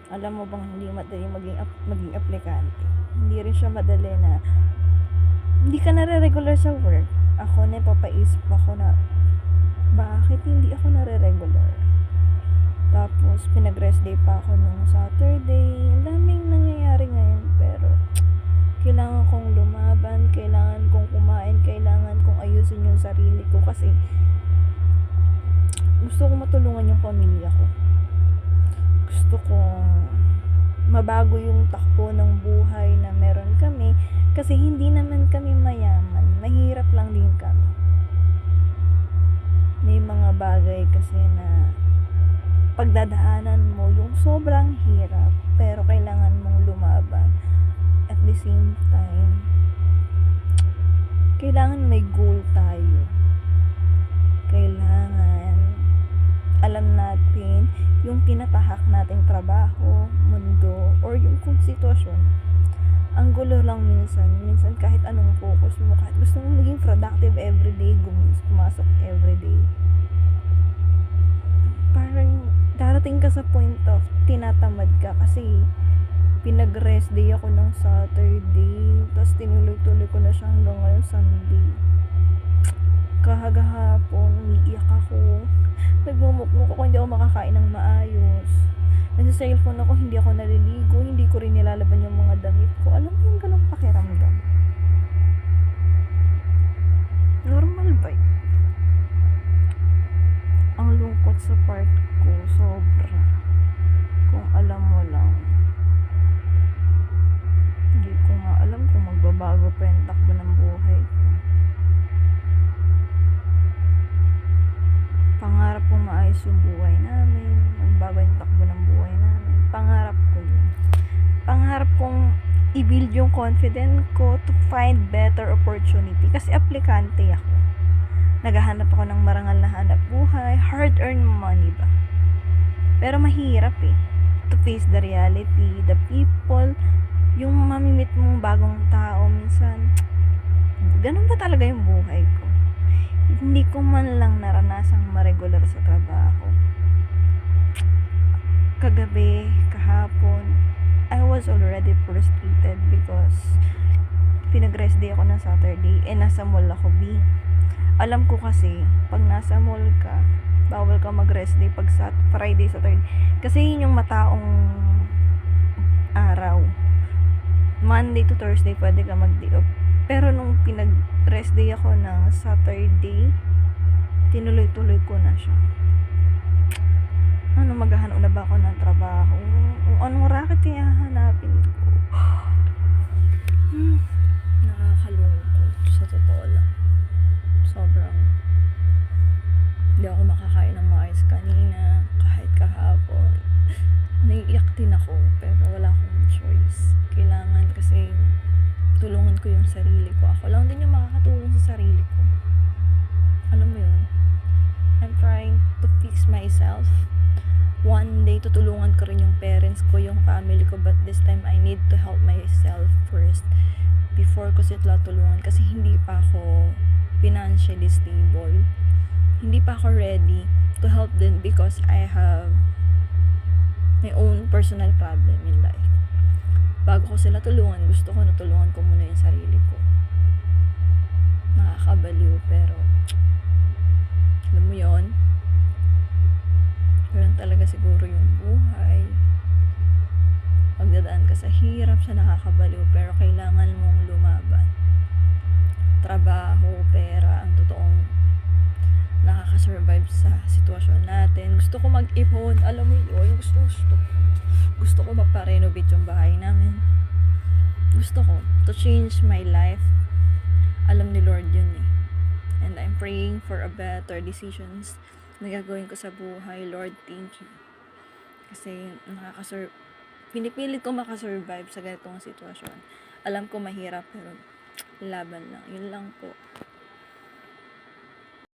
Alam mo bang hindi madali maging aplikante? Hindi rin siya madali na hindi ka nare-regular sa work. Ako napapaisip ako na bakit hindi ako nare-regular? Tapos pinag-rest day pa ako nung Saturday. Ang daming nangyayari ngayon pero kailangan kong lumaban, kailangan kong kumain, kailangan kong ayusin yung sarili ko kasi gusto kong matulungan yung pamilya ko. Gusto kong mabago yung takbo ng buhay na meron kami kasi hindi naman kami mayaman, mahirap lang din kami. May mga bagay kasi na pagdadaanan mo yung sobrang hirap pero kailangan mong lumaban. At the same time, kailangan may goal tayo. Kailangan alam natin yung tinatahak nating trabaho, mundo, or yung kung sitwasyon. Ang gulo lang minsan kahit anong focus mo, kahit gusto mo maging productive everyday, pumasok everyday, parang darating ka sa point of tinatamad ka kasi pinag-rest day ako ng Saturday, tapos tinuloy-tuloy ko na siya hanggang ngayon Sunday. Kahagahapon, umiiyak ako, nagmumukmuk ako, hindi ako makakain ng maayos, nasa cellphone ako, hindi ako naliligo, hindi ko rin nilalaban yung mga damit ko. Alam mo yung ganong pakiramdam? Normal ba yun? Ang lungkot sa part ko, sobra. Kung alam mo lang, hindi ko nga alam kung magbabago pa yung takbo ng buhay ko. Pangarap kong maayos yung buhay namin, magbago yung takbo ng buhay namin. Pangarap ko yun. Pangarap kong i-build yung confidence ko to find better opportunity. Kasi aplikante ako. Naghahanap ako ng marangal na hanap buhay, hard-earned money ba? Pero mahirap to face the reality, the people, yung mamimit mong bagong tao minsan. Ganun ba talaga yung buhay ko? Hindi ko man lang naranasang ma-regular sa trabaho. Kagabi, kahapon, I was already frustrated because pinag-rest day ako ng Saturday nasa mall ako, Alam ko kasi, pag nasa mall ka, bawal ka mag-rest day pag Friday, Saturday. Kasi yun yung mataong araw. Monday to Thursday, pwede ka mag-day off. Pero nung pinag-rest day ako ng Saturday, tinuloy-tuloy ko na siya. Maghahanap na ba ako ng trabaho? Anong racket hahanapin ko? Nakakalungkot sa totoo lang. Sobrang hindi ako makakain ng maayos kanina, kahit kahapon. Naiiyak din ako, pero wala akong choice. Kailangan kasi tulungan ko yung sarili ko. Ako lang din yung makakatulong sa sarili ko. Alam mo yun? I'm trying to fix myself. One day, tutulungan ko rin yung parents ko, yung family ko, but this time, I need to help myself first before ko sila tulungan kasi hindi pa ako financially stable. Hindi pa ako ready to help them because I have my own personal problem in life. Bago ko sila tulungan, gusto ko natulungan ko muna yung sarili ko. Nakakabaliw pero alam mo yon, ganun talaga siguro yung buhay. Pagdadaan ka sa hirap, sa nakakabaliw, pero kailangan mong lumaban. Trabaho, pera, ang totoong nakaka-survive sa sitwasyon natin. Gusto ko mag-ipon, alam mo yun, gusto ko magpa-renovate yung bahay namin. Gusto ko to change my life. Alam ni Lord yun and I'm praying for a better decisions na gagawin ko sa buhay. Lord, thank you. Kasi pinipilit ko makasurvive sa ganitong sitwasyon. Alam ko mahirap pero laban lang. Yun lang po.